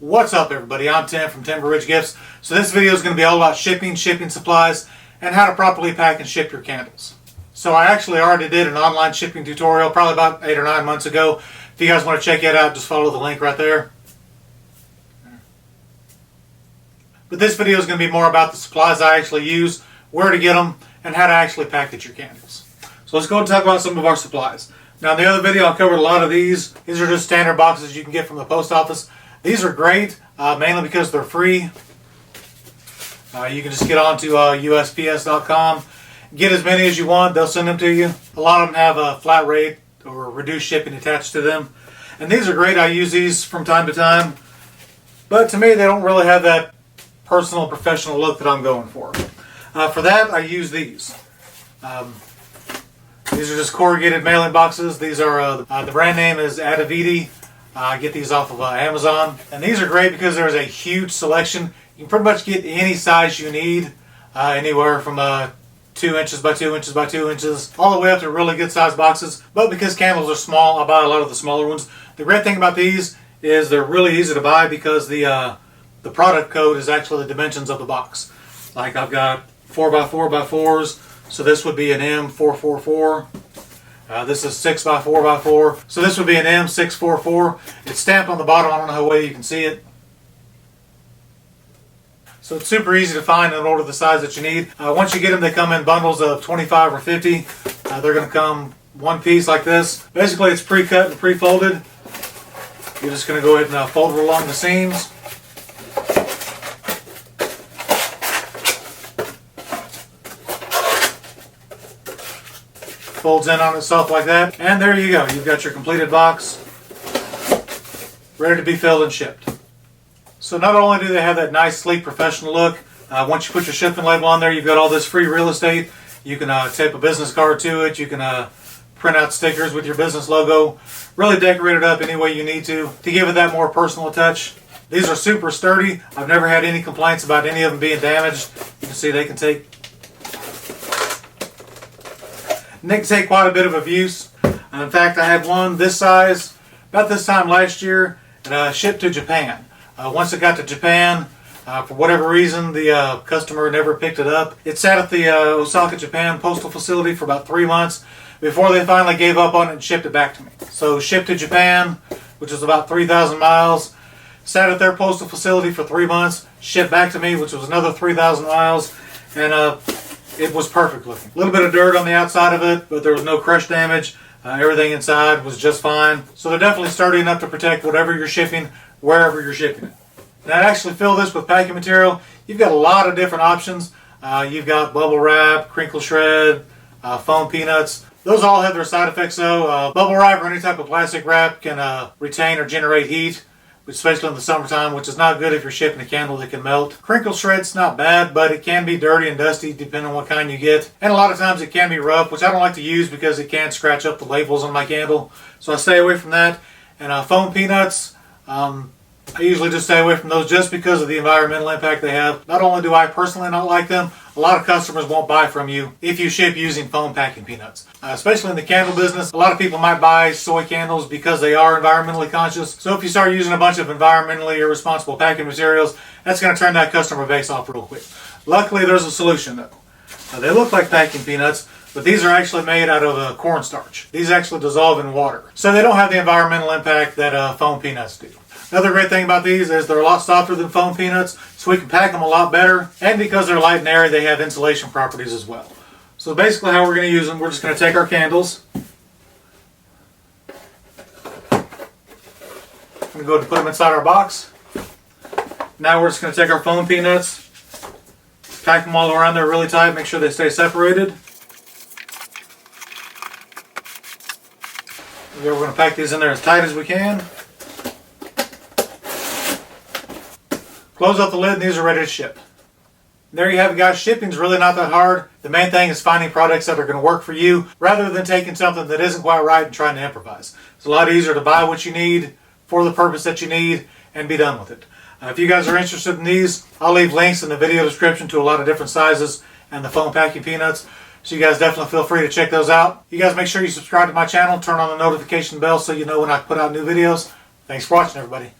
What's up everybody, I'm Tim from Timber Ridge Gifts. So this video is going to be all about shipping supplies, and how to properly pack and ship your candles. So I actually already did an online shipping tutorial probably about 8 or 9 months ago. If you guys want to check it out, just follow the link right there. But this video is going to be more about the supplies I actually use, where to get them, and how to actually package your candles. So let's go and talk about some of our supplies. Now in the other video I covered a lot of these. These are just standard boxes you can get from the post office. These are great, mainly because they're free. You can just get onto USPS.com, get as many as you want, they'll send them to you. A lot of them have a flat rate or reduced shipping attached to them. And these are great, I use these from time to time. But to me they don't really have that personal, professional look that I'm going for. For that I use these. These are just corrugated mailing boxes. These are, the brand name is Adaviti. I get these off of Amazon. And these are great because there's a huge selection. You can pretty much get any size you need. Anywhere from 2 inches by 2 inches by 2 inches. All the way up to really good sized boxes. But because candles are small, I buy a lot of the smaller ones. The great thing about these is they're really easy to buy because the product code is actually the dimensions of the box. Like I've got 4x4x4s. So this would be an M444. This is 6x4x4. So this would be an M644. It's stamped on the bottom. I don't know how well you can see it. So it's super easy to find and order the size that you need. Once you get them, they come in bundles of 25 or 50. They're going to come one piece like this. Basically it's pre-cut and pre-folded. You're just going to go ahead and fold it along the seams. Folds in on itself like that, and there you go. You've got your completed box ready to be filled and shipped. So not only do they have that nice, sleek, professional look, once you put your shipping label on there, you've got all this free real estate. You can tape a business card to it. You can print out stickers with your business logo. Really decorate it up any way you need to give it that more personal touch. These are super sturdy. I've never had any complaints about any of them being damaged. You can see they can take quite a bit of abuse. In fact, I had one this size about this time last year and shipped to Japan. Once it got to Japan, for whatever reason, the customer never picked it up. It sat at the Osaka, Japan postal facility for about 3 months before they finally gave up on it and shipped it back to me. So shipped to Japan, which is about 3,000 miles, sat at their postal facility for 3 months, shipped back to me, which was another 3,000 miles, and it was perfect looking. A little bit of dirt on the outside of it, but there was no crush damage. Everything inside was just fine. So they're definitely sturdy enough to protect whatever you're shipping, wherever you're shipping it. Now to actually fill this with packing material, you've got a lot of different options. You've got bubble wrap, crinkle shred, foam peanuts. Those all have their side effects though. Bubble wrap or any type of plastic wrap can retain or generate heat, especially in the summertime, which is not good if you're shipping a candle that can melt. Crinkle shred's not bad, but it can be dirty and dusty depending on what kind you get. And a lot of times it can be rough, which I don't like to use because it can scratch up the labels on my candle. So I stay away from that. And foam peanuts, I usually just stay away from those just because of the environmental impact they have. Not only do I personally not like them, a lot of customers won't buy from you if you ship using foam packing peanuts. Especially in the candle business, a lot of people might buy soy candles because they are environmentally conscious. So if you start using a bunch of environmentally irresponsible packing materials, that's going to turn that customer base off real quick. Luckily, there's a solution though. They look like packing peanuts, but these are actually made out of cornstarch. These actually dissolve in water. So they don't have the environmental impact that foam peanuts do. Another great thing about these is they're a lot softer than foam peanuts, so we can pack them a lot better. And because they're light and airy, they have insulation properties as well. So basically how we're going to use them, we're just going to take our candles. I'm going to go ahead and put them inside our box. Now we're just going to take our foam peanuts, pack them all around there really tight, make sure they stay separated. We're going to pack these in there as tight as we can. Close up the lid and these are ready to ship. There you have it guys, shipping's really not that hard. The main thing is finding products that are going to work for you rather than taking something that isn't quite right and trying to improvise. It's a lot easier to buy what you need for the purpose that you need and be done with it. If you guys are interested in these, I'll leave links in the video description to a lot of different sizes and the foam packing peanuts. So you guys definitely feel free to check those out. You guys make sure you subscribe to my channel, turn on the notification bell so you know when I put out new videos. Thanks for watching everybody.